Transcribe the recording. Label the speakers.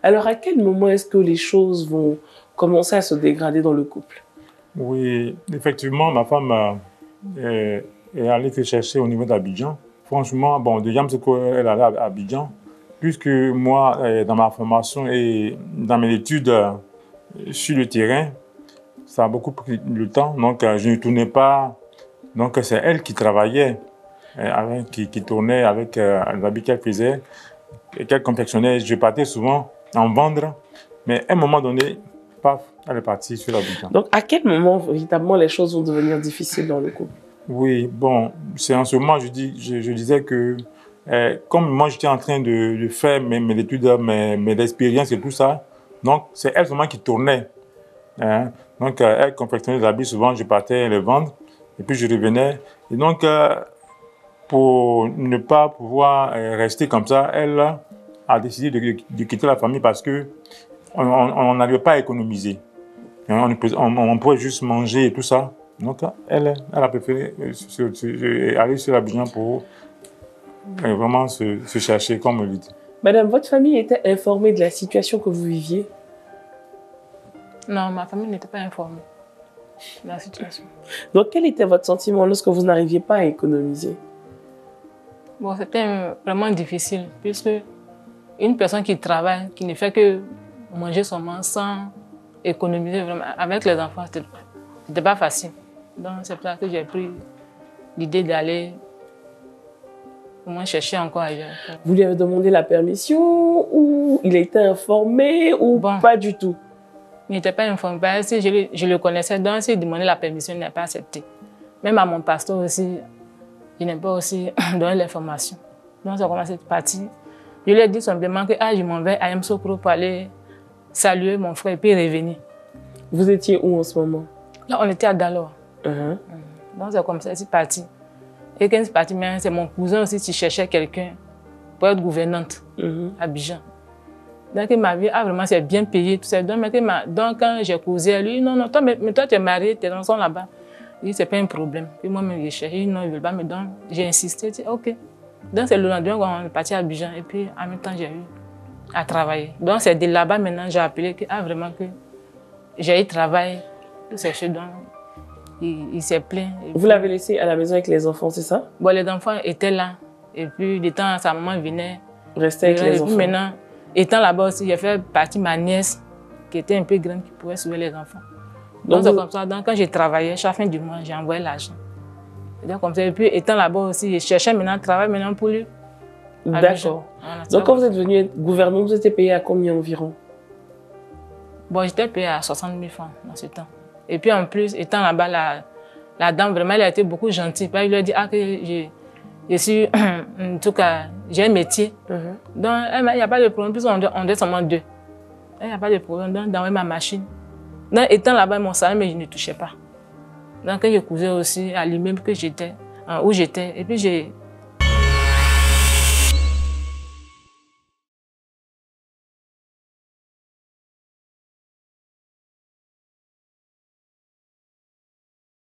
Speaker 1: Alors, à quel moment est-ce que les choses vont commencer à se dégrader dans le couple?
Speaker 2: Oui, effectivement, ma femme est allée te chercher au niveau d'Abidjan. Franchement, bon, déjà, c'est qu'elle allait à Abidjan, puisque moi, dans ma formation et dans mes études sur le terrain, ça a beaucoup pris le temps, donc je ne tournais pas. Donc, c'est elle qui travaillait, qui tournait avec les habits qu'elle faisait et qu'elle confectionnait. Je partais souvent en vendre, mais à un moment donné, paf, elle est partie sur Abidjan.
Speaker 1: Donc, à quel moment, véritablement, les choses vont devenir difficiles dans le couple?
Speaker 2: Oui, bon, c'est en ce moment, je disais que comme moi, j'étais en train de faire mes études, mes expériences et tout ça, donc c'est elle seulement qui tournait. Hein. Donc, elle confectionnait des habits, souvent, je partais les vendre, et puis je revenais. Et donc, pour ne pas pouvoir rester comme ça, elle a décidé de quitter la famille parce que on n'arrivait pas à économiser. On pouvait juste manger et tout ça. Donc, elle a préféré aller sur Abidjan pour vraiment se chercher, comme on le dit.
Speaker 1: Madame, votre famille était informée de la situation que vous viviez?
Speaker 3: Non, ma famille n'était pas informée de la situation.
Speaker 1: Donc, quel était votre sentiment lorsque vous n'arriviez pas à économiser?
Speaker 3: Bon, c'était vraiment difficile, puisque une personne qui travaille, qui ne fait que manger seulement sans économiser vraiment, avec les enfants, c'était pas facile. Donc, c'est pour ça que j'ai pris l'idée d'aller au moins chercher encore ailleurs.
Speaker 1: Vous lui avez demandé la permission ou il a été informé ou pas du tout?
Speaker 3: Il n'était pas informé. Si je le connaissais, donc s'il demandait la permission, il n'a pas accepté. Même à mon pasteur aussi, il n'a pas aussi donné l'information. Donc, ça a commencé à partir. Je lui ai dit simplement que je m'en vais à Msokro pour aller saluer mon frère et puis revenir.
Speaker 1: Vous étiez où en ce moment?
Speaker 3: Là, on était à Dalor. Donc, c'est comme ça, c'est parti. Et quand c'est parti, c'est mon cousin aussi qui cherchait quelqu'un pour être gouvernante à Abidjan. Donc, ma vie, vraiment, c'est bien payé, tout ça. Donc, quand j'ai causé à lui, non, toi, mais toi, tu es marié, tes enfants sont là-bas. Il dit, c'est pas un problème. Puis moi-même, j'ai cherché, non, il ne veut pas me donner. J'ai insisté, j'ai dit, OK. Donc, c'est le lendemain qu'on est parti à Abidjan. Et puis, en même temps, j'ai eu à travailler. Donc, c'est de là-bas, maintenant, j'ai appelé que, vraiment, que j'ai eu travail, tout cherché. Donc, il s'est plaint.
Speaker 1: Vous l'avez laissé à la maison avec les enfants, c'est ça?
Speaker 3: Bon, les enfants étaient là. Et puis, de temps, sa maman venait.
Speaker 1: Rester avec les enfants.
Speaker 3: Maintenant, étant là-bas aussi, j'ai fait partie de ma nièce, qui était un peu grande, qui pouvait suivre les enfants. Donc, c'est comme ça. Donc, quand j'ai travaillé, chaque fin du mois, j'ai envoyé l'argent. Donc, comme ça. Et puis, étant là-bas aussi, je cherchais maintenant un travail maintenant pour lui.
Speaker 1: D'accord. Donc, quand vous êtes venu gouvernante, vous étiez payé à combien environ?
Speaker 3: Bon, j'étais payé à 60 000 francs dans ce temps. Et puis, en plus, étant là-bas, la dame, vraiment, elle a été beaucoup gentille. Elle lui a dit, que je suis, en tout cas, j'ai un métier. Donc, il n'y a pas de problème, puisqu'on est seulement deux. Il n'y a pas de problème, donc, dans ma machine. Donc, étant là-bas, mon salaire, mais je ne touchais pas. Donc, quand je cousais aussi à l'immeuble que j'étais, où j'étais, et puis